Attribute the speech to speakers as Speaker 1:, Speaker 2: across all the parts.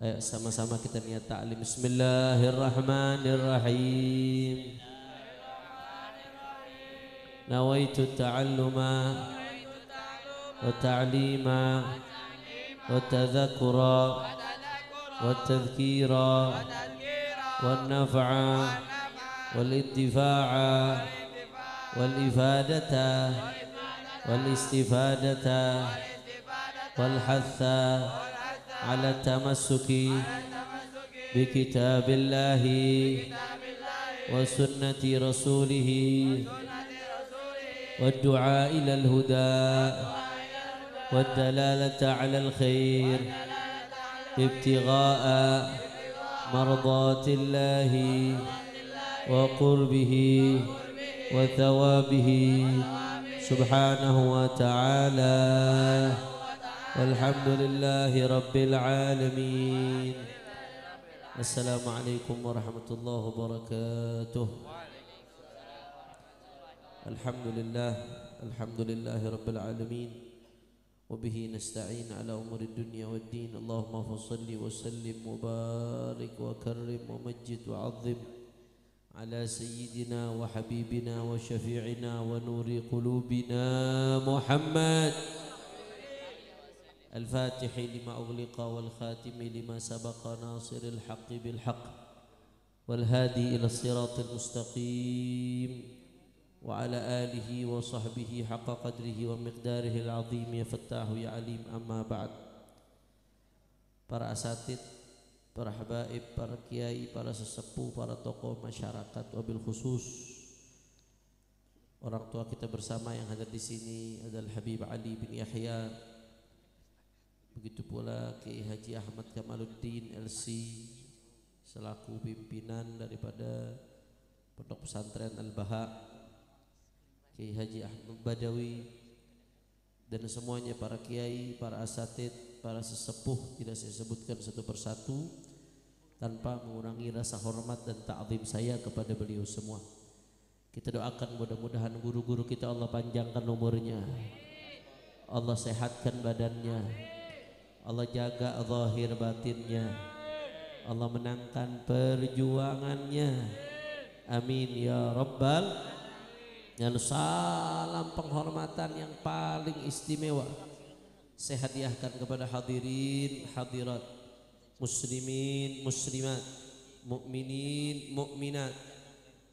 Speaker 1: Ayo sama-sama kita niat ta'lim. Bismillahirrahmanirrahim. Nawaitu ta'alluma wa ta'lima wa tadhakura wa tadhkira wa naf'a wal intifa'a wal ifadata wal istifadata wal hatha ala tamassuki bi kitabillahi wa sunnati rasulihi wa du'a ilal huda wa dalalata ala al khair ibtigha'a mardatillahi wa qurbihi wa thawabihi subhanahu wa ta'ala. Walhamdulillahi rabbil alamin. Assalamualaikum warahmatullahi wabarakatuh. Alhamdulillahi rabbil alamin. Wabihi nasta'in ala umuri dunya wad din. Allahumma fassalli wa sallim wa barik wa karrim wa majjid wa azim ala sayyidina wa habibina wa syafi'ina wa nuri qulubina Muhammad الفاتح لما أغلق والخاتم لما سبق ناصر الحق بالحق والهادي إلى الصراط المستقيم وعلى آله وصحبه حق قدره ومقداره العظيم يا فتاح يا عليم. أما بعد. Para asatid, para habaib, para kiai, para sesepuh, para tokoh masyarakat, wabil khusus orang tua kita bersama yang hadir di sini adalah Habib Ali bin Yahya. Begitu pula Kiai Haji Ahmad Kamaluddin LC selaku pimpinan daripada Pondok Pesantren Al-Baha, Kiai Haji Ahmad Badawi, dan semuanya para kiai, para asatid, para sesepuh tidak saya sebutkan satu persatu tanpa mengurangi rasa hormat dan ta'zim saya kepada beliau semua. Kita doakan mudah-mudahan guru-guru kita Allah panjangkan umurnya, Allah sehatkan badannya, Allah jaga zahir batinnya, Allah menangkan perjuangannya. Amin ya rabbal. Dan salam penghormatan yang paling istimewa saya hadiahkan kepada hadirin hadirat, muslimin muslimat, mukminin mukminat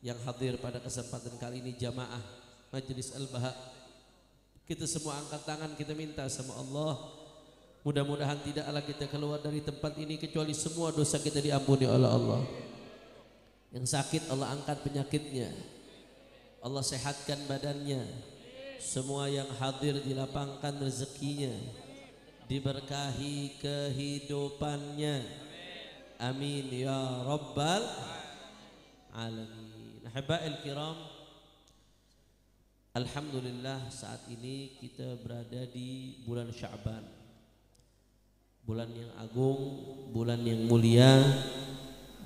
Speaker 1: yang hadir pada kesempatan kali ini, jamaah Majelis Al-Baha. Kita semua angkat tangan, kita minta sama Allah, mudah-mudahan tidaklah kita keluar dari tempat ini kecuali semua dosa kita diampuni oleh Allah. Yang sakit Allah angkat penyakitnya, Allah sehatkan badannya. Semua yang hadir dilapangkan rezekinya, diberkahi kehidupannya. Amin ya rabbal alamin. Habail kiram, alhamdulillah saat ini kita berada di bulan Sya'ban, bulan yang agung, bulan yang mulia,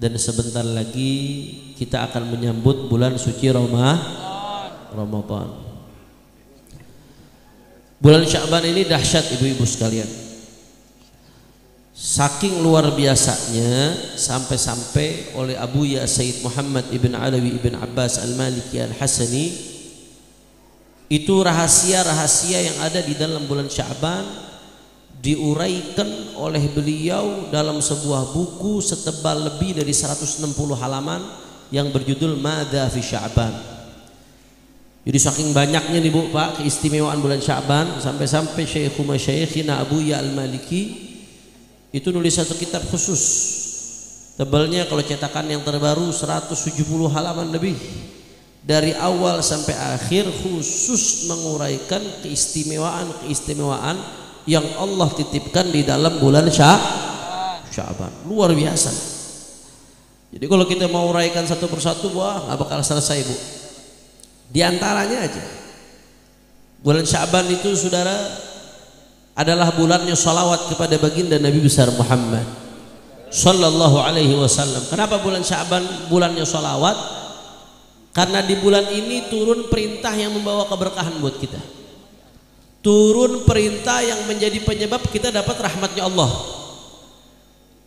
Speaker 1: dan sebentar lagi kita akan menyambut bulan suci Ramadan. Bulan Sya'ban ini dahsyat ibu-ibu sekalian. Saking luar biasanya sampai-sampai oleh Abu Ya Sayyid Muhammad ibn Alawi ibn Abbas al-Maliki al-Hasani, itu rahasia-rahasia yang ada di dalam bulan Sya'ban diuraikan oleh beliau dalam sebuah buku setebal lebih dari 160 halaman yang berjudul Madza fi Sya'ban. Jadi saking banyaknya nih Bu Pak keistimewaan bulan Sya'ban, sampai-sampai Syekh Masyayikhina Abu Ya al-Maliki itu nulis satu kitab khusus, tebalnya kalau cetakan yang terbaru 170 halaman lebih, dari awal sampai akhir khusus menguraikan keistimewaan yang Allah titipkan di dalam bulan Sya'ban. Luar biasa. Jadi kalau kita mau uraikan satu persatu, wah nggak bakal selesai Bu. Di antaranya aja, bulan Sya'ban itu saudara adalah bulannya salawat kepada baginda Nabi besar Muhammad sallallahu alaihi wasallam. Kenapa bulan Sya'ban bulannya salawat? Karena di bulan ini turun perintah yang membawa keberkahan buat kita. Turun perintah yang menjadi penyebab kita dapat rahmatnya Allah.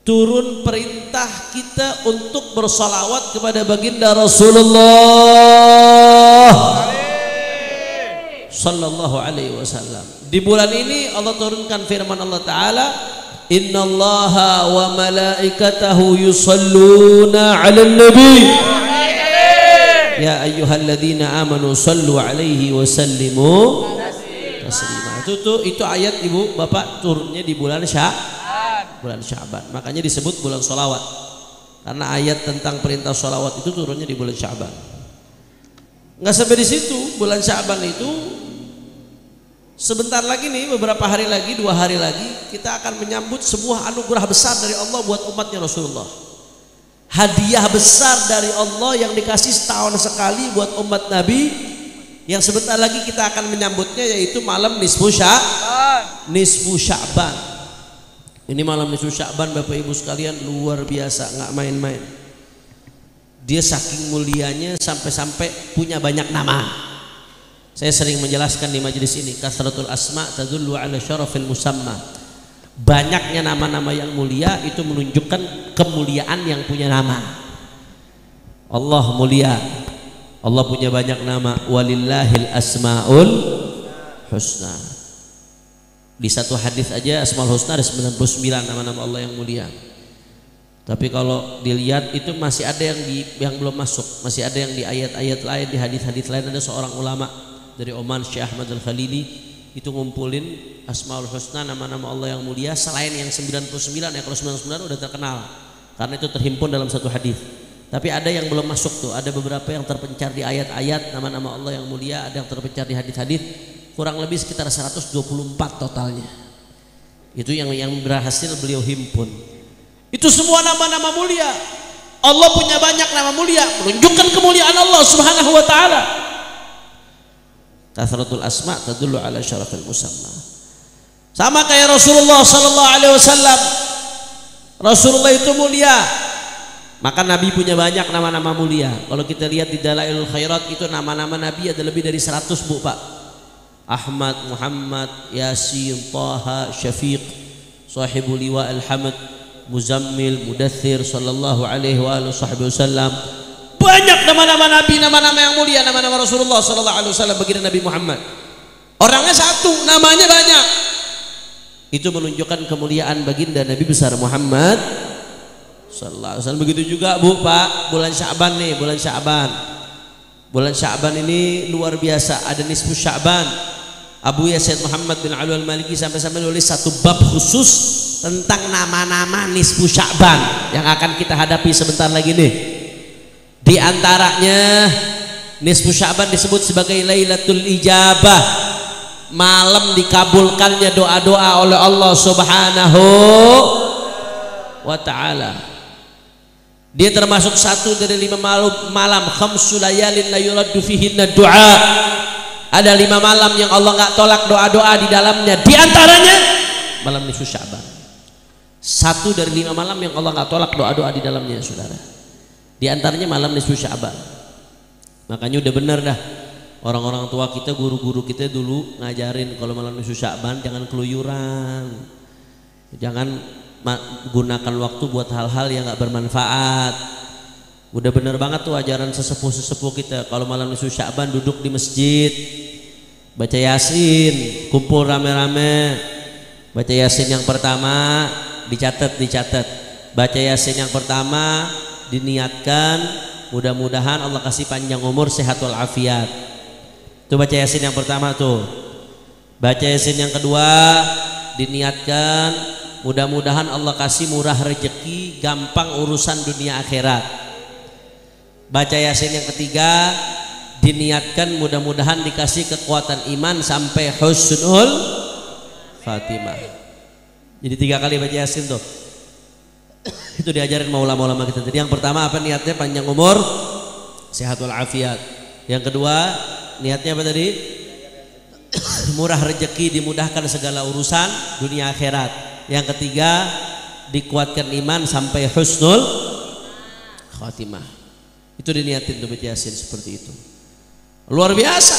Speaker 1: turun perintah kita untuk bersolawat kepada baginda Rasulullah sallallahu alaihi wasallam. Di bulan ini Allah turunkan firman Allah Ta'ala, innallaha wa malaikatahu yusalluna 'alan nabi ya ayyuhalladzina amanu sallu alaihi wa sallimu taslima. Itu ayat ibu bapak turunnya di bulan Sya'ban, makanya disebut bulan sholawat, karena ayat tentang perintah sholawat itu turunnya di bulan Sya'ban. Nggak sampai di situ, bulan Sya'ban itu sebentar lagi nih, beberapa hari lagi, 2 hari lagi kita akan menyambut sebuah anugerah besar dari Allah buat umatnya Rasulullah. Hadiah besar dari Allah yang dikasih setahun sekali buat umat Nabi, yang sebentar lagi kita akan menyambutnya, yaitu malam nisfu Sya'ban. Ini malam nisfu Sya'ban Bapak Ibu sekalian luar biasa, nggak main-main. Dia saking mulianya sampai-sampai punya banyak nama. Saya sering menjelaskan di majelis ini, kasratul asma tadullu ala syarafil musamma. Banyaknya nama-nama yang mulia itu menunjukkan kemuliaan yang punya nama. Allah mulia, Allah punya banyak nama. Walillahil asmaul husna. Di satu hadis aja Asmaul Husna ada 99 nama-nama Allah yang mulia. Tapi kalau dilihat itu masih ada yang belum masuk, masih ada yang di ayat-ayat lain, di hadis-hadis lain. Ada seorang ulama dari Oman, Syekh Ahmad Al-Khalili, itu ngumpulin Asmaul Husna, nama-nama Allah yang mulia selain yang 99. Ya kalau 99 udah terkenal karena itu terhimpun dalam satu hadis. Tapi ada yang belum masuk tuh, ada beberapa yang terpencar di ayat-ayat nama-nama Allah yang mulia, ada yang terpencar di hadis-hadis. Kurang lebih sekitar 124 totalnya. Itu yang berhasil beliau himpun. Itu semua nama-nama mulia. Allah punya banyak nama mulia, menunjukkan kemuliaan Allah Subhanahu wa taala. Kasratul asma tadullu ala syarafil musamma. Sama kayak Rasulullah sallallahu alaihi wasallam. Rasulullah itu mulia, maka Nabi punya banyak nama-nama mulia. Kalau kita lihat di Dalailul Khairat itu nama-nama Nabi ada lebih dari 100 Bu Pak. Ahmad, Muhammad, Yasin, Taha, Syafiq, Sahibul Liwa Al-Hamd, Muzammil, Mudaththir, sallallahu alaihi wa wasallam. Banyak nama-nama Nabi, nama-nama yang mulia, nama-nama Rasulullah sallallahu alaihi wasallam baginda Nabi Muhammad. Orangnya satu, namanya banyak. Itu menunjukkan kemuliaan baginda Nabi besar Muhammad sallallahu alaihi wasallam. Begitu juga Bu Pak, bulan Sya'ban nih, bulan Sya'ban. Bulan Sya'ban ini luar biasa, ada nisfu Sya'ban. Abu Yasid Muhammad bin Ali Al-Maliki sampai-sampai nulis satu bab khusus tentang nama-nama nisfu Sya'ban yang akan kita hadapi sebentar lagi nih. Di antaranya nisfu Sya'ban disebut sebagai Lailatul Ijabah, malam dikabulkannya doa-doa oleh Allah Subhanahu wa ta'ala. Dia termasuk satu dari 5 malam, khamsul layalin la yuraddu fihinna du'a. Ada 5 malam yang Allah nggak tolak doa-doa di dalamnya. Di antaranya malam nisfu Sya'ban. Satu dari 5 malam yang Allah nggak tolak doa-doa di dalamnya, saudara. Di antaranya malam nisfu Sya'ban. Makanya udah benar dah. Orang-orang tua kita, guru-guru kita dulu ngajarin kalau malam nisfu Sya'ban jangan keluyuran. Jangan gunakan waktu buat hal-hal yang nggak bermanfaat. Udah bener banget tuh ajaran sesepuh-sesepuh kita. Kalau malam nisfu Sya'ban duduk di masjid, baca Yasin, kumpul rame-rame. Baca Yasin yang pertama dicatat. Baca Yasin yang pertama diniatkan, mudah-mudahan Allah kasih panjang umur, sehat walafiat. Tuh baca Yasin yang pertama tuh. Baca Yasin yang kedua diniatkan, mudah-mudahan Allah kasih murah rezeki, gampang urusan dunia akhirat. Baca Yasin yang ketiga diniatkan, mudah-mudahan dikasih kekuatan iman sampai husnul Fatimah. Jadi 3 kali baca Yasin tuh. Itu diajarin maulama-ulama kita. Jadi yang pertama apa niatnya? Panjang umur, sehat walafiat. Yang kedua niatnya apa tadi? Murah rezeki, dimudahkan segala urusan dunia akhirat. Yang ketiga dikuatkan iman sampai husnul Khatimah. Itu diniatin tuh baca Yasin seperti itu. Luar biasa.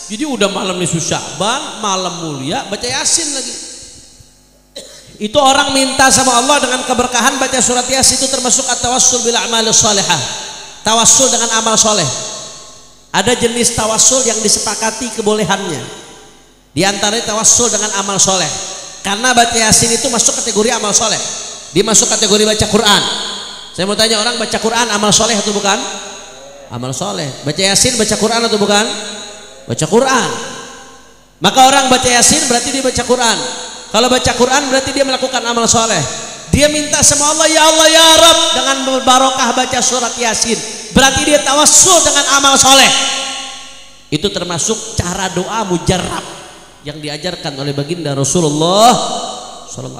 Speaker 1: Jadi udah malam nisfu Sya'ban, malam mulia, baca Yasin lagi. Itu orang minta sama Allah dengan keberkahan baca surat Yasin, itu termasuk at-tawassul bil a'malis shalihah. Tawassul dengan amal soleh. Ada jenis tawassul yang disepakati kebolehannya. Di antaranya tawassul dengan amal soleh. Karena baca Yasin itu masuk kategori amal soleh. Dia masuk kategori baca Quran. Saya mau tanya, orang baca Quran amal soleh atau bukan? Amal soleh. Baca Yasin baca Quran atau bukan? Baca Quran. Maka orang baca Yasin berarti dia baca Quran. Kalau baca Quran berarti dia melakukan amal soleh. Dia minta sama Allah, ya Allah ya Rabb, dengan barokah baca surat Yasin. Berarti dia tawassul dengan amal soleh. Itu termasuk cara doa mujarrab yang diajarkan oleh baginda Rasulullah.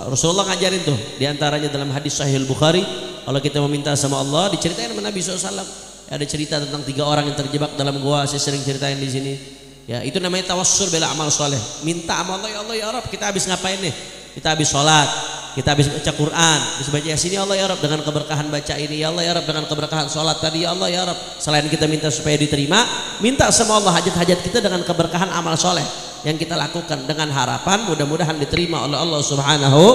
Speaker 1: Rasulullah ngajarin tuh. Di antaranya dalam hadis Sahih Bukhari, kalau kita meminta sama Allah, diceritain sama Nabi SAW. Ada cerita tentang 3 orang yang terjebak dalam gua. Saya sering ceritain di sini. Ya, itu namanya tawassul bil amal soleh. Minta sama Allah, ya Allah ya Rabb, kita habis ngapain nih? Kita habis sholat, kita habis baca Quran, habis baca Yasin, ya Allah ya Rabb, dengan keberkahan baca ini, ya Allah ya Rabb, dengan keberkahan sholat tadi, ya Allah ya Rabb. Selain kita minta supaya diterima, minta sama Allah hajat-hajat kita dengan keberkahan amal soleh yang kita lakukan, dengan harapan mudah-mudahan diterima oleh Allah Subhanahu.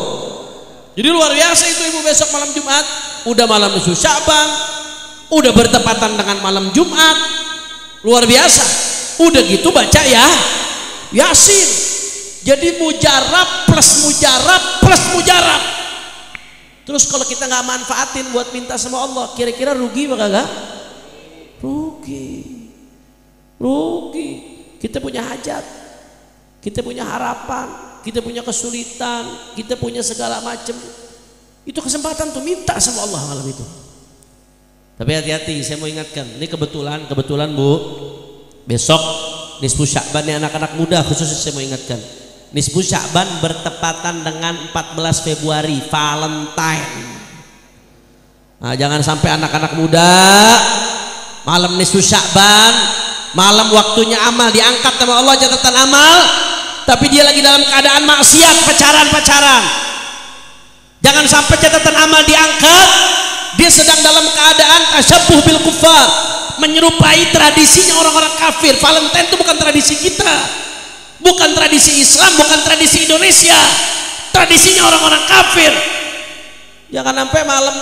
Speaker 1: Jadi luar biasa itu ibu. Besok malam Jumat, udah malam nisfu Sya'ban, udah bertepatan dengan malam Jumat, luar biasa. Udah gitu baca ya Yasin. Jadi mujarab plus mujarab plus mujarab. Terus kalau kita nggak manfaatin buat minta sama Allah, kira-kira rugi apa kagak? Rugi. Kita punya hajat, kita punya harapan, kita punya kesulitan, kita punya segala macam. Itu kesempatan tuh minta sama Allah malam itu. Tapi hati-hati, saya mau ingatkan, ini kebetulan Bu, besok nisfu Sya'ban nih anak-anak muda khususnya saya mau ingatkan. Nisfu Sya'ban bertepatan dengan 14 Februari, Valentine. Nah, jangan sampai anak-anak muda malam nisfu Sya'ban, malam waktunya amal diangkat sama Allah catatan amal, tapi dia lagi dalam keadaan maksiat, pacaran. Jangan sampai catatan amal diangkat, dia sedang dalam keadaan tasyabbuh bil kuffar, menyerupai tradisinya orang-orang kafir. Valentine itu bukan tradisi kita. Bukan tradisi Islam, bukan tradisi Indonesia, tradisinya orang-orang kafir. Jangan sampai malam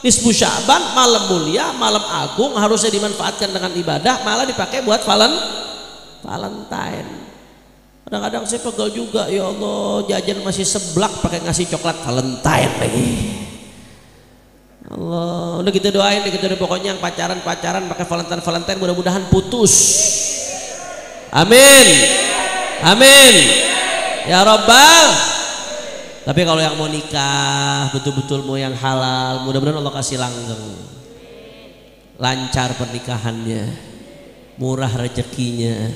Speaker 1: nisfu Sya'ban, malam mulia, malam agung, harusnya dimanfaatkan dengan ibadah, malah dipakai buat Valentine. Kadang-kadang saya pegel juga, ya Allah, jajan masih seblak pakai ngasih coklat Valentine lagi. Allah, udah kita doain, pokoknya yang pacaran pakai Valentine mudah-mudahan putus. Amin ya Rabbal. Tapi kalau yang mau nikah betul-betul mau yang halal, mudah-mudahan Allah kasih langgeng, lancar pernikahannya, murah rezekinya,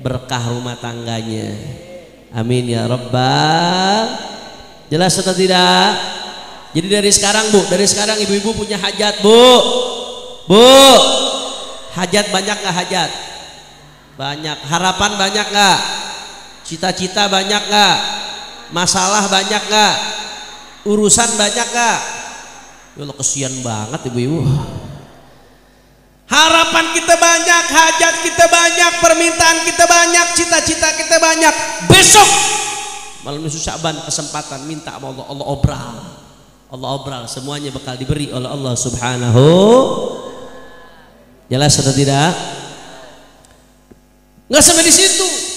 Speaker 1: berkah rumah tangganya. Amin ya Rabbal. Jelas atau tidak? Jadi dari sekarang ibu-ibu punya hajat Bu, hajat banyak gak? Hajat banyak. Harapan banyak gak? Cita-cita banyak gak? Masalah banyak gak? Urusan banyak gak? Ya Allah, kesian banget ibu-ibu. Harapan kita banyak, hajat kita banyak, permintaan kita banyak, cita-cita kita banyak. Besok malam nisfu Sya'ban kesempatan minta sama Allah, Allah obral, semuanya bakal diberi oleh Allah Subhanahu. Jelas atau tidak? Nggak sampai di situ.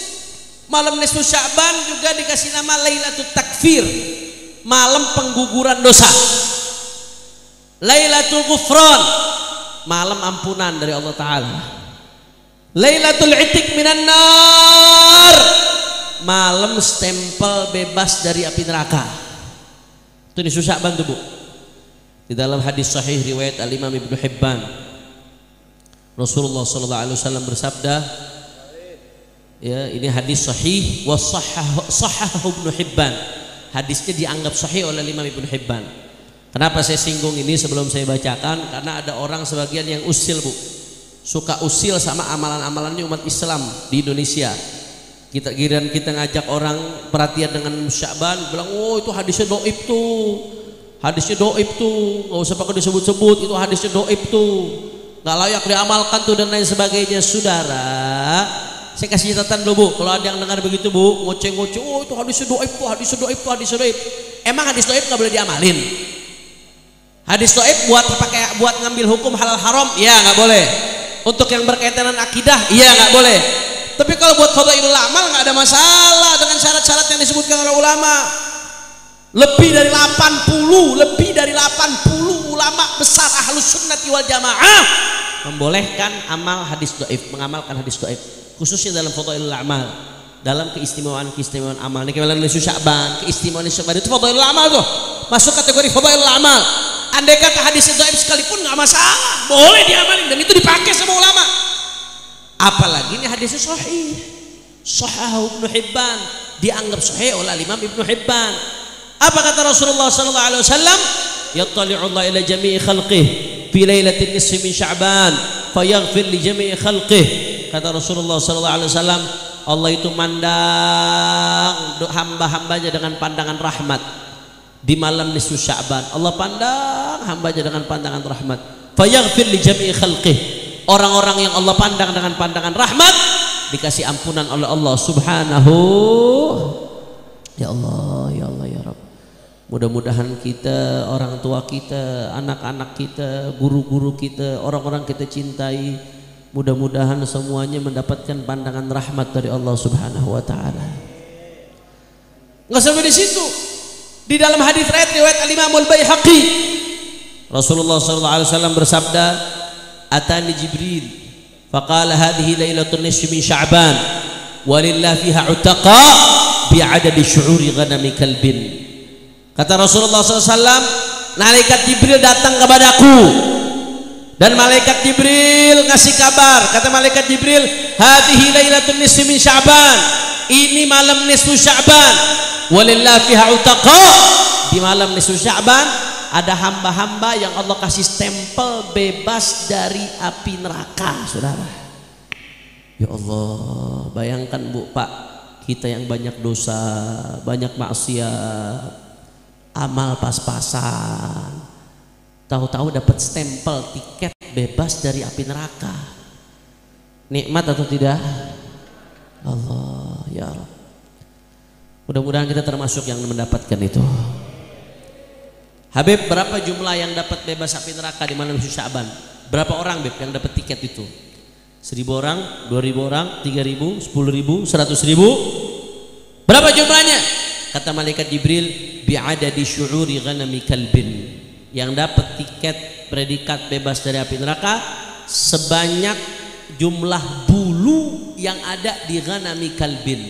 Speaker 1: Malam nisfu Sya'ban juga dikasih nama Lailatul Takfir, malam pengguguran dosa. Lailatul Ghufran, malam ampunan dari Allah Ta'ala. Lailatul Itik minan nar, malam stempel bebas dari api neraka. Itu nisfu Sya'ban tuh Bu. Di dalam hadis sahih riwayat Al-Imam Ibnu Hibban, Rasulullah SAW bersabda, ya, ini hadis sahih wa sahhahu Ibnu Hibban. Hadisnya dianggap sahih oleh Imam Ibnu Hibban. Kenapa saya singgung ini sebelum saya bacakan? Karena ada orang sebagian yang usil Bu, suka usil sama amalan-amalannya umat Islam di Indonesia. Kita ngajak orang perhatian dengan Sya'ban, bilang oh itu hadisnya doib tuh, nggak usah pakai disebut-sebut, itu hadisnya doib tuh, nggak layak diamalkan tuh dan lain sebagainya. Saudara, saya kasih catatan dulu Bu, kalau ada yang dengar begitu Bu, ngoceh-ngoceh, oh itu hadisnya doib tuh, hadisnya doib. Emang hadis dhaif nggak boleh diamalin? Hadis dhaif buat ngambil hukum halal haram, iya nggak boleh. Untuk yang berkaitan dengan akidah, iya nggak boleh. Tapi kalau buat fadailul amal nggak ada masalah dengan syarat-syarat yang disebutkan oleh ulama. Lebih dari 80 ulama besar ahlus sunnati wal jamaah membolehkan amal hadis dhaif, mengamalkan hadis dhaif, khususnya dalam fadailul amal, dalam keistimewaan amal. Ini kemudian nisfu Sya'ban, keistimewaan Sya'ban itu fadailul amal tuh, masuk kategori fadailul amal. Andai kata hadis dhaif sekalipun nggak masalah, boleh diamalin dan itu dipakai sama ulama. Apalagi ini hadisnya sahih, Sahih Ibnu Hibban, dianggap sahih oleh Imam Ibnu Hibban. Apa kata Rasulullah sallallahu alaihi wasallam? Yattali'u Allah ila jami'i khalqihi fi lailatin nisfi min Sya'ban fayaghfir li jami'i khalqihi. Kata Rasulullah sallallahu alaihi wasallam, Allah itu mandang hamba-hambanya dengan pandangan rahmat di malam nisfu Sya'ban. Allah pandang hambanya dengan pandangan rahmat. Fayaghfir li jami'i khalqihi. Orang-orang yang Allah pandang dengan pandangan rahmat dikasih ampunan oleh Allah Subhanahu. Ya Allah, ya Allah, ya Rabb. Mudah-mudahan kita, orang tua kita, anak-anak kita, guru-guru kita, orang-orang kita cintai, mudah-mudahan semuanya mendapatkan pandangan rahmat dari Allah Subhanahu wa taala. Enggak sampai di situ. Di dalam hadis riwayat Al-Imam Al-Baihaqi, Rasulullah sallallahu alaihi wasallam bersabda, "Atani Jibril faqala hadhihi lailatul nisfi min Sya'ban walillahi fiha utaqa bi'adadi syu'uri ghanami kalbin." Kata Rasulullah SAW, malaikat Jibril datang kepadaku dan malaikat Jibril ngasih kabar. Kata malaikat Jibril, hadhihi lailatul nisfi min Sya'ban, ini malam nisfu Sya'ban, walillahi fiha utaqa, di malam nisfu Sya'ban ada hamba-hamba yang Allah kasih stempel bebas dari api neraka, saudara. Ya Allah, bayangkan Bu, Pak, kita yang banyak dosa, banyak maksiat, amal pas-pasan, tahu-tahu dapat stempel tiket bebas dari api neraka. Nikmat atau tidak? Allah, ya Allah. Mudah-mudahan kita termasuk yang mendapatkan itu. Habib, berapa jumlah yang dapat bebas api neraka di malam Sya'ban? Berapa orang, Beb, yang dapat tiket itu? 1.000 orang, 2.000 orang, 3.000, 10.000, 100.000? Berapa jumlahnya? Kata malaikat Jibril, bi'adadi syu'uri ghanami kalbin, yang dapat tiket predikat bebas dari api neraka sebanyak jumlah bulu yang ada di ghanami kalbin.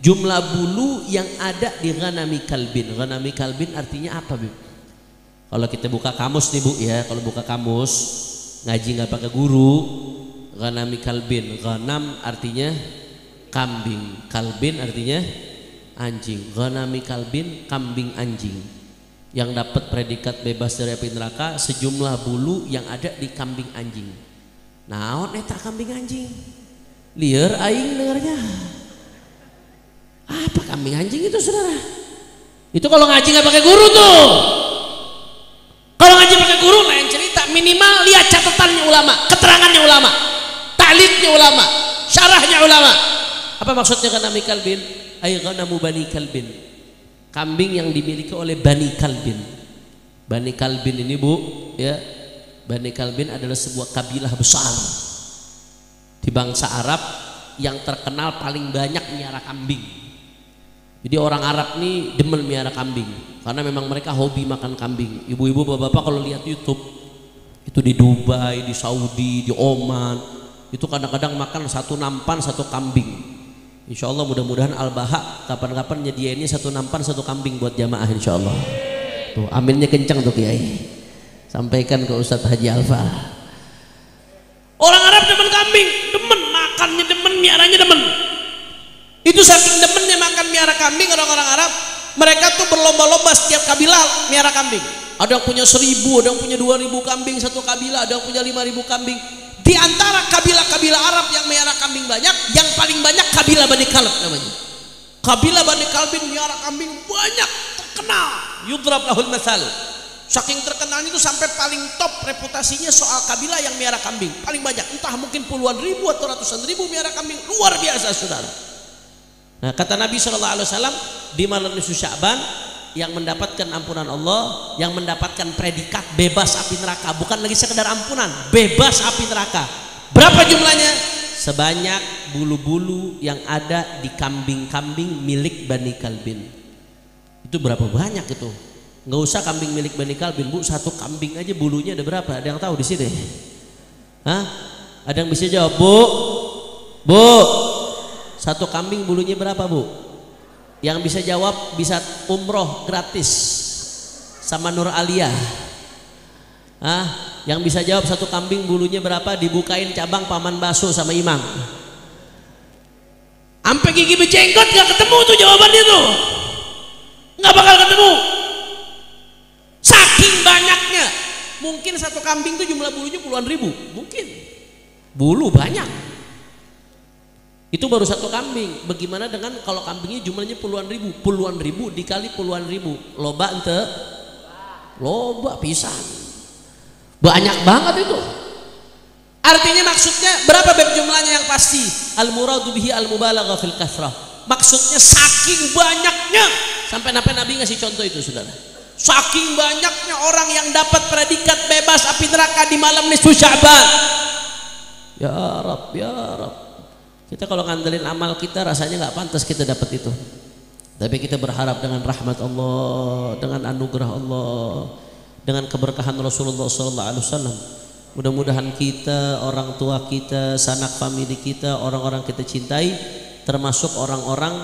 Speaker 1: Jumlah bulu yang ada di ghanami kalbin. Ghanami kalbin artinya apa, Bib? Kalau kita buka kamus nih Bu ya, kalau buka kamus ngaji nggak pakai guru, ghanami kalbin, ghanam artinya kambing, kalbin artinya anjing. Ghanami kalbin, kambing anjing, yang dapat predikat bebas dari api neraka sejumlah bulu yang ada di kambing anjing. Naon eta kambing anjing? Liar aing dengarnya. Apa kambing anjing itu, saudara? Itu kalau ngaji nggak pakai guru tuh. Kalau ngaji pakai guru lain cerita, minimal lihat catatannya ulama, keterangannya ulama, ta'liqnya ulama, syarahnya ulama. Apa maksudnya ghanami kalbin? Ay ghanamu bani kalbin, kambing yang dimiliki oleh Bani Kalbin. Bani Kalbin ini Bu ya, Bani Kalbin adalah sebuah kabilah besar di bangsa Arab yang terkenal paling banyak miara kambing. Jadi orang Arab nih demen miara kambing karena memang mereka hobi makan kambing. Ibu-ibu, bapak-bapak kalau lihat YouTube itu di Dubai, di Saudi, di Oman, itu kadang-kadang makan satu nampan satu kambing. Insya Allah mudah-mudahan Al-Baha kapan-kapan nyediainnya satu nampan satu kambing buat jamaah insya Allah. Tuh aminnya kencang tuh Kiai. Sampaikan ke Ustadz Haji Alfa. Orang Arab demen kambing, demen makannya, demen miaranya, demen. Itu saking demennya makan miara kambing orang-orang Arab, mereka tuh berlomba-lomba setiap kabilah miara kambing. Ada yang punya 1.000, ada yang punya 2.000 kambing satu kabilah, ada yang punya 5.000 kambing. Di antara kabilah-kabilah Arab yang miara kambing banyak, yang paling banyak kabilah Bani Kalb namanya. Kabilah Bani Kalbin miara kambing banyak, terkenal. Yudrab lahul masal. Saking terkenalnya itu sampai paling top reputasinya soal kabilah yang miara kambing. Paling banyak, entah mungkin puluhan ribu atau ratusan ribu miara kambing. Luar biasa, saudara. Nah, kata Nabi SAW, di malam nisfu Sya'ban yang mendapatkan ampunan Allah, yang mendapatkan predikat bebas api neraka, bukan lagi sekedar ampunan, bebas api neraka. Berapa jumlahnya? Sebanyak bulu-bulu yang ada di kambing-kambing milik Bani Kalbin. Itu berapa banyak itu? Nggak usah kambing milik Bani Kalbin, Bu, satu kambing aja bulunya ada berapa? Ada yang tahu di sini? Hah? Ada yang bisa jawab, Bu? Bu, satu kambing bulunya berapa, Bu? Yang bisa jawab bisa umroh gratis sama Nur Aliyah. Hah? Yang bisa jawab satu kambing bulunya berapa, dibukain cabang Paman Baso sama Imam. Sampai gigi berjenggot gak ketemu tuh jawabannya tuh, nggak bakal ketemu. Saking banyaknya, mungkin satu kambing tuh jumlah bulunya puluhan ribu, mungkin bulu banyak. Itu baru satu kambing. Bagaimana dengan kalau kambingnya jumlahnya puluhan ribu dikali puluhan ribu, loba ente, loba pisan. Banyak banget itu. Artinya maksudnya berapa jumlahnya yang pasti? Al-muradu bihi al-mubalaghah fil kathrah. Maksudnya saking banyaknya sampai Nabi ngasih contoh itu, saudara. Saking banyaknya orang yang dapat predikat bebas api neraka di malam nisfu Sya'ban. Ya Rabb, ya Rabb. Kita kalau ngandelin amal kita rasanya nggak pantas kita dapat itu. Tapi kita berharap dengan rahmat Allah, dengan anugerah Allah, dengan keberkahan Rasulullah SAW, mudah-mudahan kita, orang tua kita, sanak famili kita, orang-orang kita cintai, termasuk orang-orang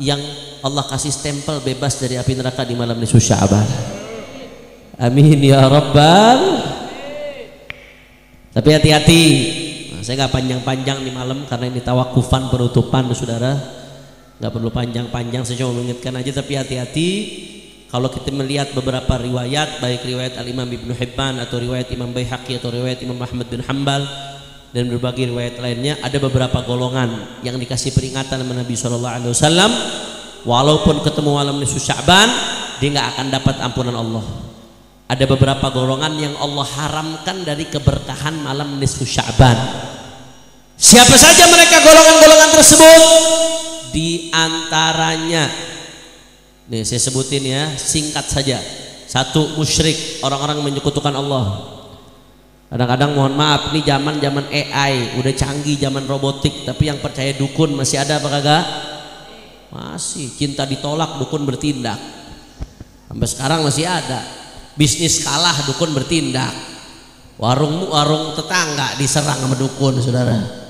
Speaker 1: yang Allah kasih stempel bebas dari api neraka di malam nisfu Sya'ban. Amin ya Rabbal. Tapi hati-hati, saya nggak panjang-panjang di malam karena ini tawakufan penutupan, saudara. Nggak perlu panjang-panjang, saya cuma mengingatkan aja. Tapi hati-hati kalau kita melihat beberapa riwayat, baik riwayat Al-Imam Ibnu Hibban atau riwayat Imam Baihaqi atau riwayat Imam Ahmad bin Hanbal dan berbagai riwayat lainnya, ada beberapa golongan yang dikasih peringatan sama Nabi SAW, walaupun ketemu malam nisfu Sya'ban dia nggak akan dapat ampunan Allah. Ada beberapa golongan yang Allah haramkan dari keberkahan malam nisfu Sya'ban. Siapa saja mereka golongan-golongan tersebut? Di antaranya, nih saya sebutin ya, singkat saja. Satu, musyrik, orang-orang menyekutukan Allah. Kadang-kadang mohon maaf, ini zaman AI, udah canggih, zaman robotik, tapi yang percaya dukun masih ada apa kagak? Masih. Cinta ditolak, dukun bertindak. Sampai sekarang masih ada. Bisnis kalah, dukun bertindak. Warung tetangga diserang sama dukun, saudara.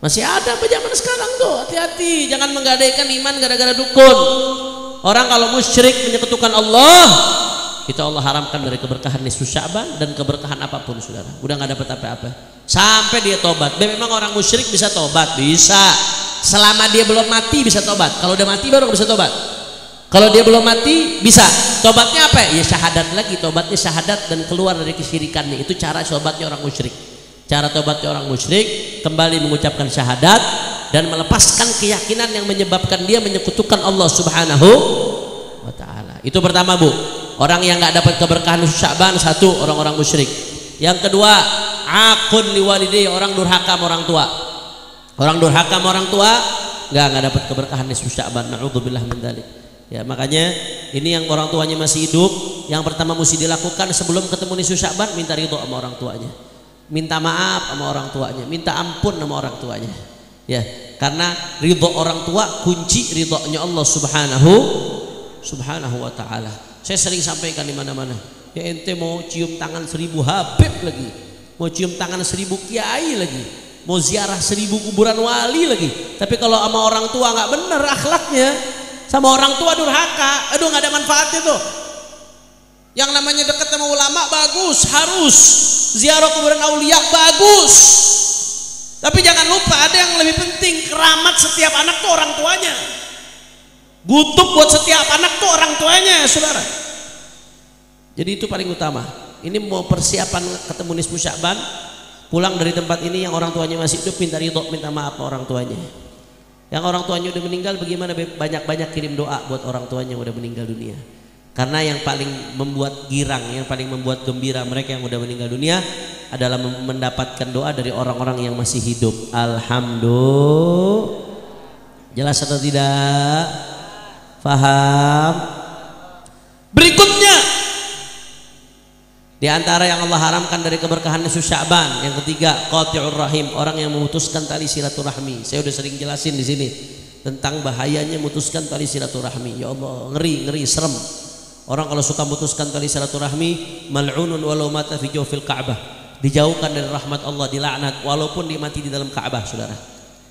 Speaker 1: Masih ada apa zaman sekarang tuh. Hati-hati, jangan menggadaikan iman gara-gara dukun. Orang kalau musyrik menyekutukan Allah, kita Allah haramkan dari keberkahan nisfu Sya'ban dan keberkahan apapun, saudara. Udah nggak dapat apa-apa sampai dia tobat. Memang orang musyrik bisa tobat, bisa selama dia belum mati bisa tobat. Kalau udah mati baru bisa tobat. Kalau dia belum mati bisa. Tobatnya apa? Ya syahadat lagi. Tobatnya syahadat dan keluar dari kesyirikannya. Itu cara tobatnya orang musyrik. Cara tobatnya orang musyrik kembali mengucapkan syahadat dan melepaskan keyakinan yang menyebabkan dia menyekutukan Allah Subhanahu wa ta'ala. Itu pertama, Bu. Orang yang nggak dapat keberkahan Sya'ban, satu, orang-orang musyrik. Yang kedua, aqun liwalidayhi, orang durhaka sama orang tua. Orang durhaka sama orang tua nggak dapat keberkahan nisfu Sya'ban. Na'udzubillah min dzalik. Ya, makanya ini yang orang tuanya masih hidup, yang pertama mesti dilakukan sebelum ketemu nisfu Sya'ban, minta ridho sama orang tuanya. Minta maaf sama orang tuanya, minta ampun sama orang tuanya. Ya, karena ridho orang tua kunci ridhonya Allah Subhanahu wa ta'ala. Saya sering sampaikan di mana-mana. Ya, ente mau cium tangan 1000 habib lagi, mau cium tangan 1000 kiai lagi, mau ziarah 1000 kuburan wali lagi. Tapi kalau sama orang tua nggak bener akhlaknya, sama orang tua durhaka, aduh nggak ada manfaatnya tuh. Yang namanya dekat sama ulama bagus, harus ziarah kuburan aulia bagus. Tapi jangan lupa ada yang lebih penting, keramat setiap anak tuh orang tuanya. Gutub buat setiap anak tuh orang tuanya, saudara. Jadi itu paling utama. Ini mau persiapan ketemu nisfu Sya'ban, pulang dari tempat ini yang orang tuanya masih hidup minta ridho, minta maaf sama orang tuanya. Yang orang tuanya udah meninggal, bagaimana banyak-banyak kirim doa buat orang tuanya yang udah meninggal dunia. Karena yang paling membuat girang, yang paling membuat gembira mereka yang udah meninggal dunia adalah mendapatkan doa dari orang-orang yang masih hidup. Alhamdulillah. Jelas atau tidak? Faham? Di antara yang Allah haramkan dari keberkahan nisfu Sya'ban, yang ketiga qati'ur rahim, orang yang memutuskan tali silaturahmi. Saya udah sering jelasin di sini tentang bahayanya memutuskan tali silaturahmi. Ya Allah, ngeri, serem. Orang kalau suka memutuskan tali silaturahmi, mal'unun walau mata fi jawfil Ka'bah, dijauhkan dari rahmat Allah, dilaknat walaupun dia mati di dalam Ka'bah, saudara.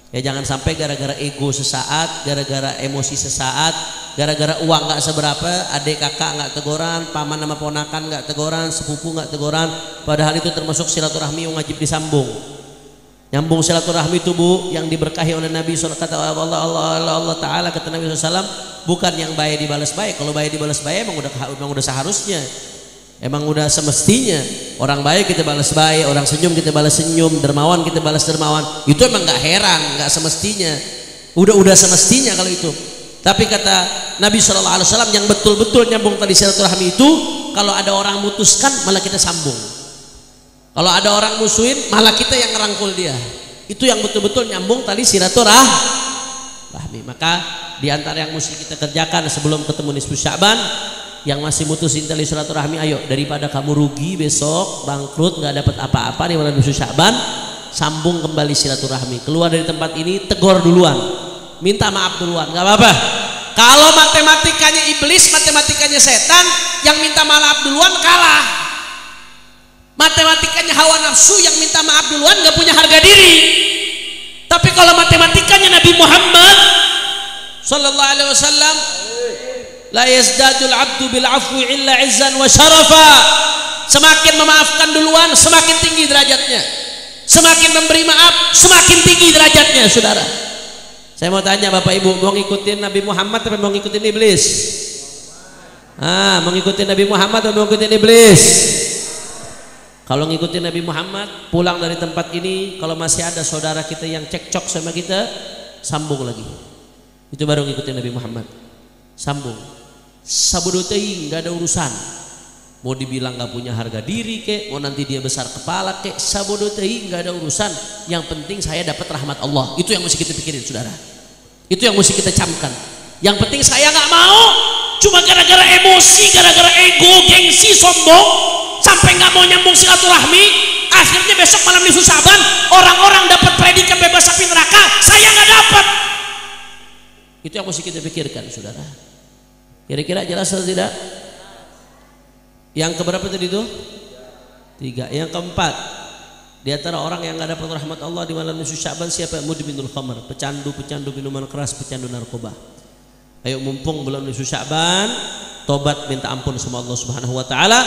Speaker 1: Ya jangan sampai gara-gara ego sesaat, gara-gara emosi sesaat, gara-gara uang nggak seberapa, adik kakak nggak teguran, paman sama ponakan nggak teguran, sepupu nggak teguran, padahal itu termasuk silaturahmi yang wajib disambung. Nyambung silaturahmi itu Bu, yang diberkahi oleh Nabi SAW, kata Allah Ta'ala, kata Nabi SAW, bukan yang baik dibalas baik. Kalau baik dibalas baik emang udah seharusnya, emang udah semestinya. Orang baik kita balas baik, orang senyum kita balas senyum, dermawan kita balas dermawan. Itu emang nggak heran, nggak semestinya. Udah semestinya kalau itu. Tapi kata Nabi SAW, yang betul-betul nyambung tali silaturahmi itu kalau ada orang memutuskan malah kita sambung. Kalau ada orang musuhin malah kita yang ngerangkul dia. Itu yang betul-betul nyambung tali silaturahmi. Maka di antara yang mesti kita kerjakan sebelum ketemu nisfu Sya'ban, yang masih mutusin tali silaturahmi, ayo, daripada kamu rugi besok bangkrut nggak dapat apa-apa di bulan nisfu Sya'ban, sambung kembali silaturahmi. Keluar dari tempat ini tegur duluan, minta maaf duluan, nggak apa-apa. Kalau matematikanya iblis, matematikanya setan, yang minta maaf duluan kalah. Matematikanya hawa nafsu, yang minta maaf duluan nggak punya harga diri. Tapi kalau matematikanya Nabi Muhammad sallallahu alaihi wasallam, la yazdadul abdu bil afwi illa izzan wa syarafa. Semakin memaafkan duluan semakin tinggi derajatnya, semakin memberi maaf semakin tinggi derajatnya, saudara. Saya mau tanya Bapak Ibu, mau ngikutin Nabi Muhammad atau mau ngikutin iblis? Mau ngikutin Nabi Muhammad atau mau ngikutin iblis? Kalau ngikutin Nabi Muhammad, pulang dari tempat ini, kalau masih ada saudara kita yang cekcok sama kita, sambung lagi. Itu baru ngikutin Nabi Muhammad. Sambung. Sabudotei nggak ada urusan. Mau dibilang nggak punya harga diri kek, mau nanti dia besar kepala kek, sabudotei nggak ada urusan. Yang penting saya dapat rahmat Allah. Itu yang mesti kita pikirin, saudara. Itu yang mesti kita camkan. Yang penting saya nggak mau, cuma gara-gara emosi, gara-gara ego, gengsi, sombong, sampai nggak mau nyambung silaturahmi. Akhirnya besok malam nisfu Sya'ban orang-orang dapat predikat bebas api neraka, saya nggak dapat. Itu yang mesti kita pikirkan, saudara. Kira-kira jelas atau tidak? Yang keberapa tadi itu? 3. Yang keempat, di antara orang yang nggak dapat rahmat Allah di malam nisfu Sya'ban, siapa? Mudminul khamr, pecandu minuman keras, pecandu narkoba. Ayo, mumpung bulan nisfu Sya'ban, tobat, minta ampun sama Allah Subhanahu wa taala.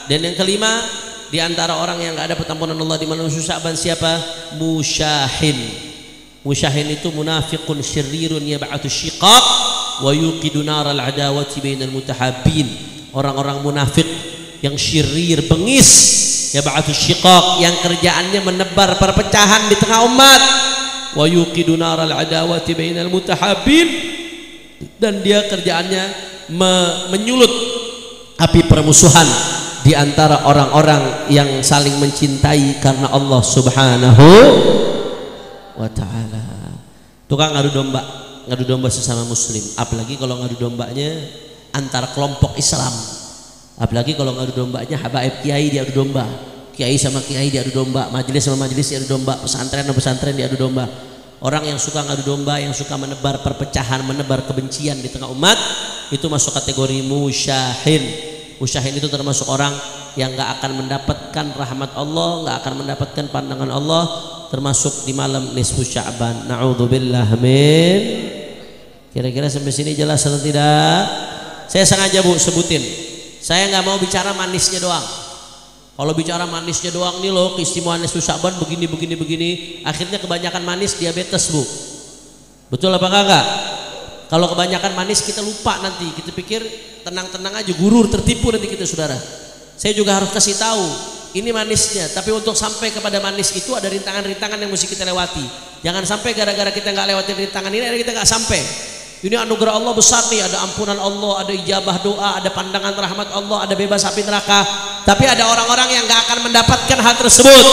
Speaker 1: Dan yang kelima, di antara orang yang nggak dapat ampunan Allah di malam nisfu Sya'ban, siapa? Musyahin. Musyahin itu munafiqun syirrirun yab'atu syiqaq wa yuqidu naral adawati bainal mutahabbin. Orang-orang munafik yang syirir, bengis, yab'atu syiqaq, yang kerjaannya menebar perpecahan di tengah umat. Wa yuqidu naral adawati bainal mutahabbin, dan dia kerjaannya menyulut api permusuhan di antara orang-orang yang saling mencintai karena Allah Subhanahu wa ta'ala. Tukang ngadu domba sesama muslim, apalagi kalau ngadu dombanya antar kelompok Islam, apalagi kalau ngadu dombanya habaib kiai diadu domba, kiai sama kiai diadu domba, majelis sama majelis diadu domba, pesantren sama pesantren diadu domba. Orang yang suka ngadu domba, yang suka menebar perpecahan, menebar kebencian di tengah umat, itu masuk kategori musyahin. Musyahin itu termasuk orang yang gak akan mendapatkan rahmat Allah, gak akan mendapatkan pandangan Allah, termasuk di malam nisfu Sya'ban. Na'udzubillah min. Kira-kira sampai sini jelas atau tidak? Saya sengaja Bu sebutin, saya nggak mau bicara manisnya doang. Kalau bicara manisnya doang nih loh, keistimewaan nisfu Sya'ban begini, akhirnya kebanyakan manis diabetes Bu. Betul apa enggak? Kalau kebanyakan manis kita lupa nanti, kita pikir tenang-tenang aja, gurur, tertipu nanti kita, saudara. Saya juga harus kasih tahu ini manisnya, tapi untuk sampai kepada manis itu ada rintangan-rintangan yang mesti kita lewati. Jangan sampai gara-gara kita nggak lewatin rintangan ini, kita nggak sampai. Ini anugerah Allah besar nih, ada ampunan Allah, ada ijabah doa, ada pandangan rahmat Allah, ada bebas api neraka. Tapi ada orang-orang yang gak akan mendapatkan hal tersebut.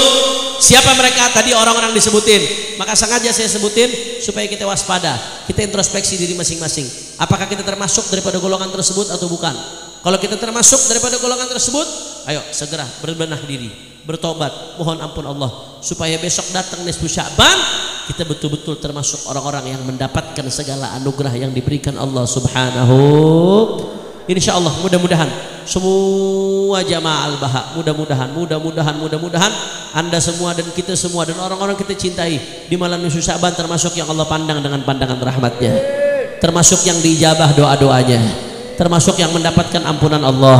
Speaker 1: Siapa mereka? Tadi orang-orang disebutin. Maka sengaja saya sebutin supaya kita waspada, kita introspeksi diri masing-masing. Apakah kita termasuk daripada golongan tersebut atau bukan? Kalau kita termasuk daripada golongan tersebut, Ayo segera berbenah diri, bertobat, mohon ampun Allah supaya besok datang nisfu Sya'ban kita betul-betul termasuk orang-orang yang mendapatkan segala anugerah yang diberikan Allah Subhanahu. Insyaallah mudah-mudahan semua jamaah Al-Baha, mudah-mudahan Anda semua dan kita semua dan orang-orang kita cintai di malam nisfu Sya'ban termasuk yang Allah pandang dengan pandangan rahmatnya, termasuk yang diijabah doa-doanya, termasuk yang mendapatkan ampunan Allah,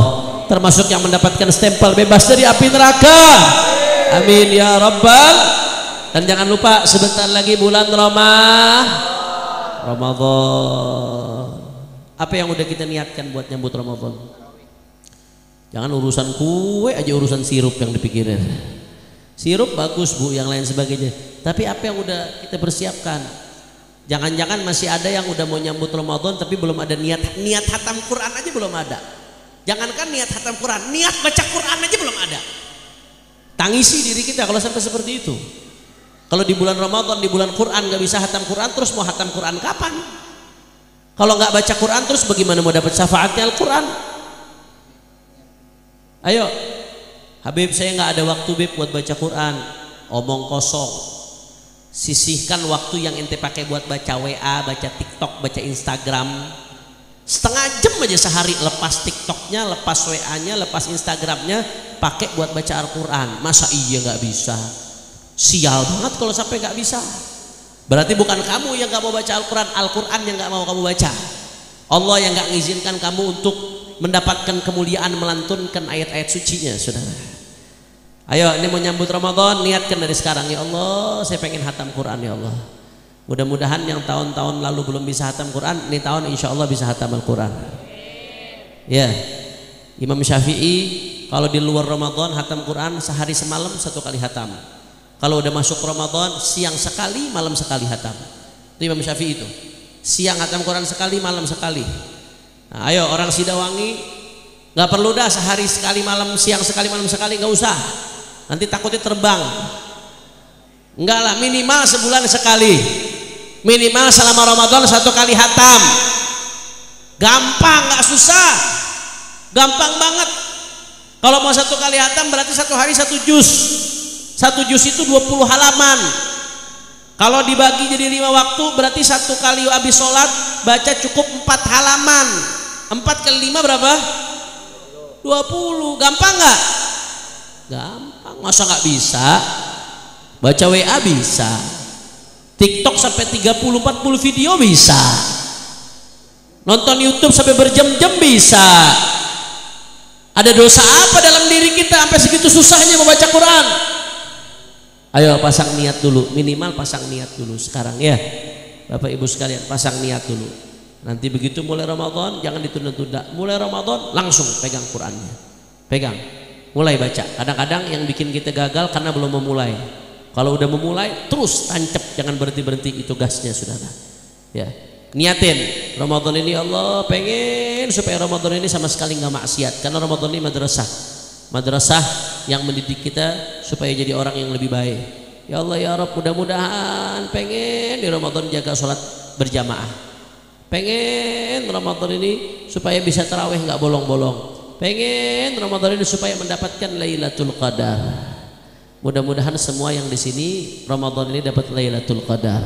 Speaker 1: termasuk yang mendapatkan stempel bebas dari api neraka. Amin ya rabbal. Dan jangan lupa sebentar lagi bulan Ramadan. Apa yang udah kita niatkan buat nyambut Ramadan? Jangan urusan kue aja, urusan sirup yang dipikirin. Sirup bagus Bu, yang lain sebagainya. Tapi apa yang udah kita persiapkan? Jangan-jangan masih ada yang udah mau nyambut Ramadan tapi belum ada niat hatam Quran aja belum ada. Jangankan niat hatam Quran, niat baca Quran aja belum ada. Tangisi diri kita kalau sampai seperti itu. Kalau di bulan Ramadan, di bulan Quran nggak bisa hatam Quran, terus mau hatam Quran kapan? Kalau nggak baca Quran terus bagaimana mau dapat syafaatnya Al-Quran? Ayo, Habib saya nggak ada waktu Bib buat baca Quran. Omong kosong. Sisihkan waktu yang ente pakai buat baca WA, baca TikTok, baca Instagram. Setengah jam aja sehari, lepas TikToknya, lepas WA-nya, lepas Instagramnya, pakai buat baca Al-Quran. Masa iya nggak bisa? Sial banget kalau sampai nggak bisa. Berarti bukan kamu yang nggak mau baca Al-Quran, Al-Quran yang nggak mau kamu baca. Allah yang nggak mengizinkan kamu untuk mendapatkan kemuliaan melantunkan ayat-ayat sucinya, saudara. Ayo, ini mau nyambut Ramadan, niatkan dari sekarang, ya Allah, saya pengen hatam Quran ya Allah. Mudah-mudahan yang tahun-tahun lalu belum bisa hatam Quran, ini tahun insya Allah bisa hatam Al-Quran. Ya, Imam Syafi'i kalau di luar Ramadan hatam Quran sehari semalam 1 kali hatam. Kalau udah masuk Ramadan siang sekali, malam sekali hatam. Itu Imam Syafi'i itu. Siang hatam Quran sekali, malam sekali. Nah, ayo orang Sidawangi nggak perlu dah sehari sekali, malam siang sekali, malam sekali, nggak usah. Nanti takutnya terbang. Enggak lah, minimal sebulan sekali. Minimal selama Ramadan 1 kali hatam. Gampang, nggak susah. Gampang banget. Kalau mau 1 kali hatam berarti 1 hari 1 juz. 1 juz itu 20 halaman. Kalau dibagi jadi 5 waktu berarti 1 kali habis sholat baca cukup 4 halaman. 4 kali 5 berapa? 20. Gampang nggak? Gampang. Masa nggak bisa? Baca WA bisa. TikTok sampai 30-40 video bisa. Nonton YouTube sampai berjam-jam bisa. Ada dosa apa dalam diri kita sampai segitu susahnya membaca Quran? Ayo pasang niat dulu, minimal pasang niat dulu sekarang ya. Bapak Ibu sekalian, pasang niat dulu. Nanti begitu mulai Ramadan jangan ditunda-tunda. Mulai Ramadan langsung pegang Qurannya. Pegang. Mulai baca. Kadang-kadang yang bikin kita gagal karena belum memulai. Kalau udah memulai terus tancap, jangan berhenti-berhenti, itu gasnya saudara. Ya. Niatin Ramadan ini Allah pengen supaya Ramadan ini sama sekali nggak maksiat, karena Ramadan ini madrasah yang mendidik kita supaya jadi orang yang lebih baik. Ya Allah ya Rabb, mudah-mudahan pengen di Ramadan jaga sholat berjamaah, pengen Ramadan ini supaya bisa tarawih nggak bolong-bolong, pengen Ramadan ini supaya mendapatkan Lailatul Qadar. Mudah-mudahan semua yang di sini Ramadan ini dapat Lailatul Qadar.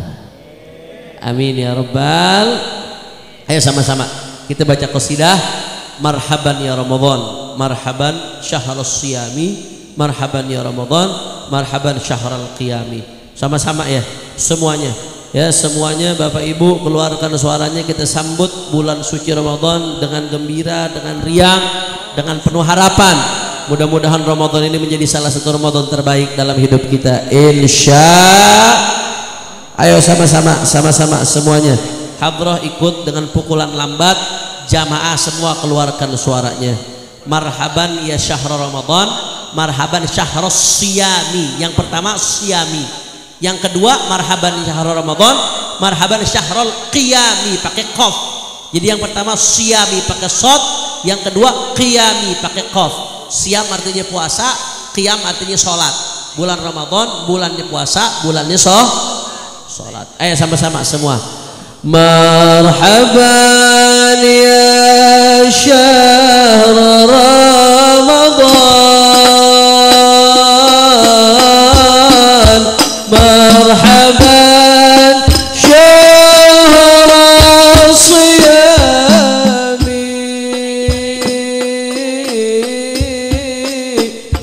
Speaker 1: Amin ya Rabbal. Ayo sama-sama kita baca qasidah marhaban ya Ramadan, marhaban syahrus siyami, marhaban ya Ramadan, marhaban syahrul qiyami. Sama-sama ya semuanya. Ya semuanya Bapak Ibu keluarkan suaranya, kita sambut bulan suci Ramadan dengan gembira, dengan riang, dengan penuh harapan. Mudah-mudahan Ramadan ini menjadi salah satu Ramadan terbaik dalam hidup kita, insya. Ayo sama-sama semuanya. Hadroh ikut dengan pukulan lambat, jamaah semua keluarkan suaranya. Marhaban ya syahrul Ramadan, marhaban syahrus siyami. Yang pertama siyami, yang kedua marhaban syahrul Ramadan, marhaban syahrul qiyami pakai qaf. Jadi yang pertama siyami pakai shad, yang kedua qiyami pakai qaf. Siyam artinya puasa, qiyam artinya sholat. Bulan Ramadan bulannya puasa, bulannya sholat. Ayo sama-sama semua. Marhaban ya syahr Ramadan.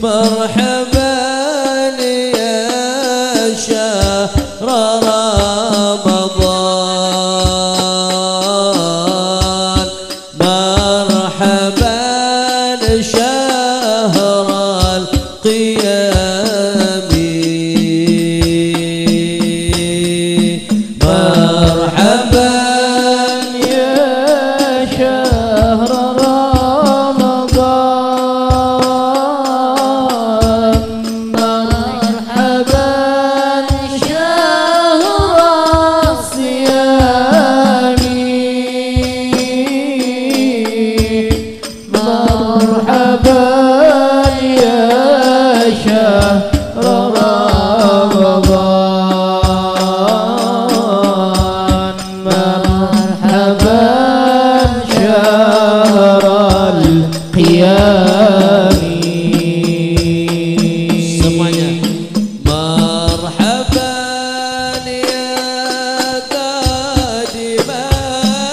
Speaker 1: مرحبا يا شهر رمضان مرحبا شهر القيام مرحبا
Speaker 2: يا شهر رمضان مرحبا شهر الصيام مرحبا يا شهر رمضان مرحبا شهر القيام
Speaker 1: semuanya مرحبا يا قادم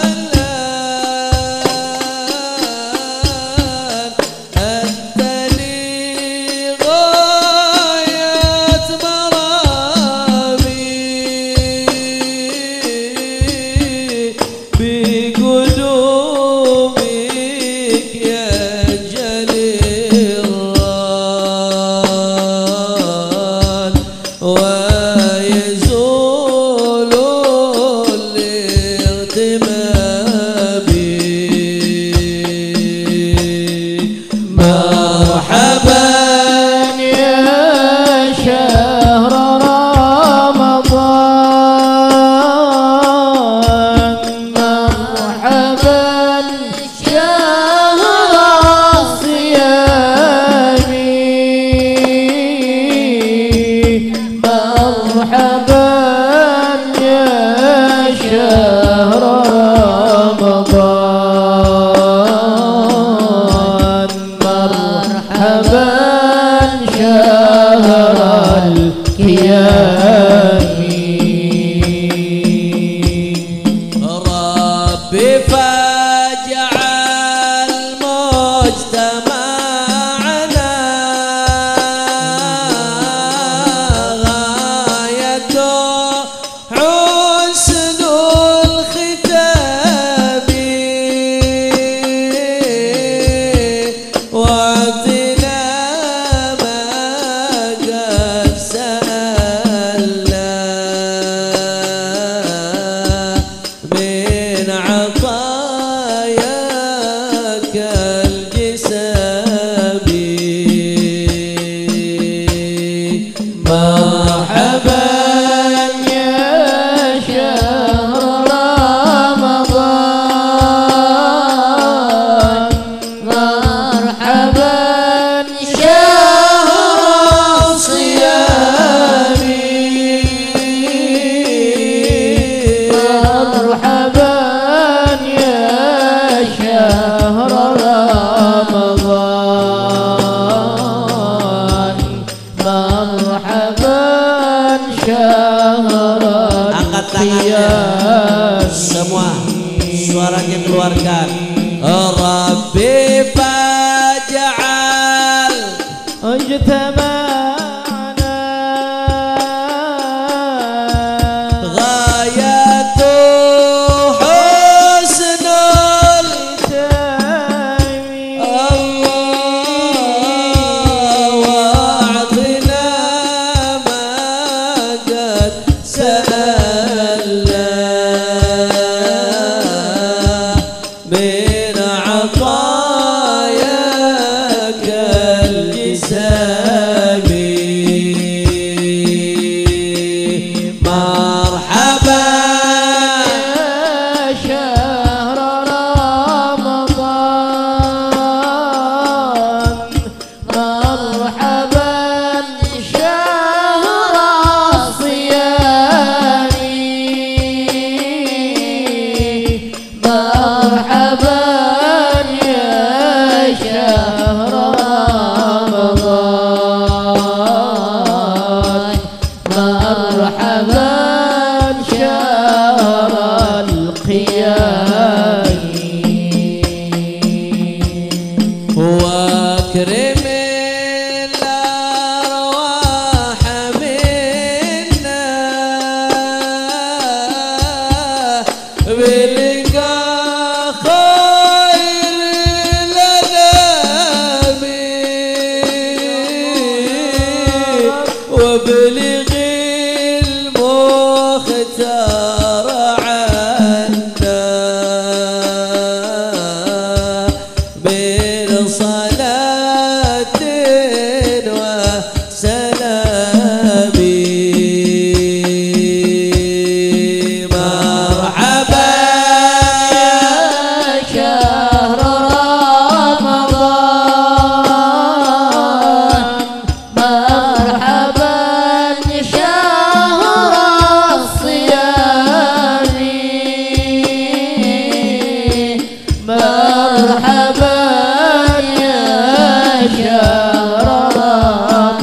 Speaker 1: الليل أنت لي غاية مرامي بقدومك يا جليل ويزول الارتمام مرحبا
Speaker 2: يا شهر رمضان مرحبا شهر الصيام مرحبا يا شهر رمضان مرحبا شهر القيام
Speaker 1: ربي فاجعل مجتمعنا غايته حسن الختام واعطنا ما قد سألنا من عطاياك الجسام مرحبا
Speaker 2: يا شهر رمضان مرحبا شهر الصيام مرحبا يا شهر رمضان مرحبا شهر
Speaker 1: angkat tangannya semua suaranya keluarkan Rabbi faj'al
Speaker 2: اجتمعنا
Speaker 1: غايته حسن
Speaker 2: التامين
Speaker 1: الله واعطنا ما قد سألنا من عطاياك الجسام مرحبا
Speaker 2: يا شهر رمضان مرحبا شهر الصيام مرحبا يا شهر رمضان مرحبا شهر القيام
Speaker 1: واكرم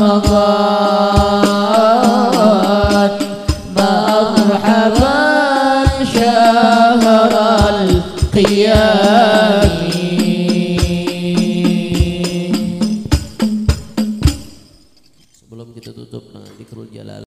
Speaker 2: رمضان مرحبا شهر القيام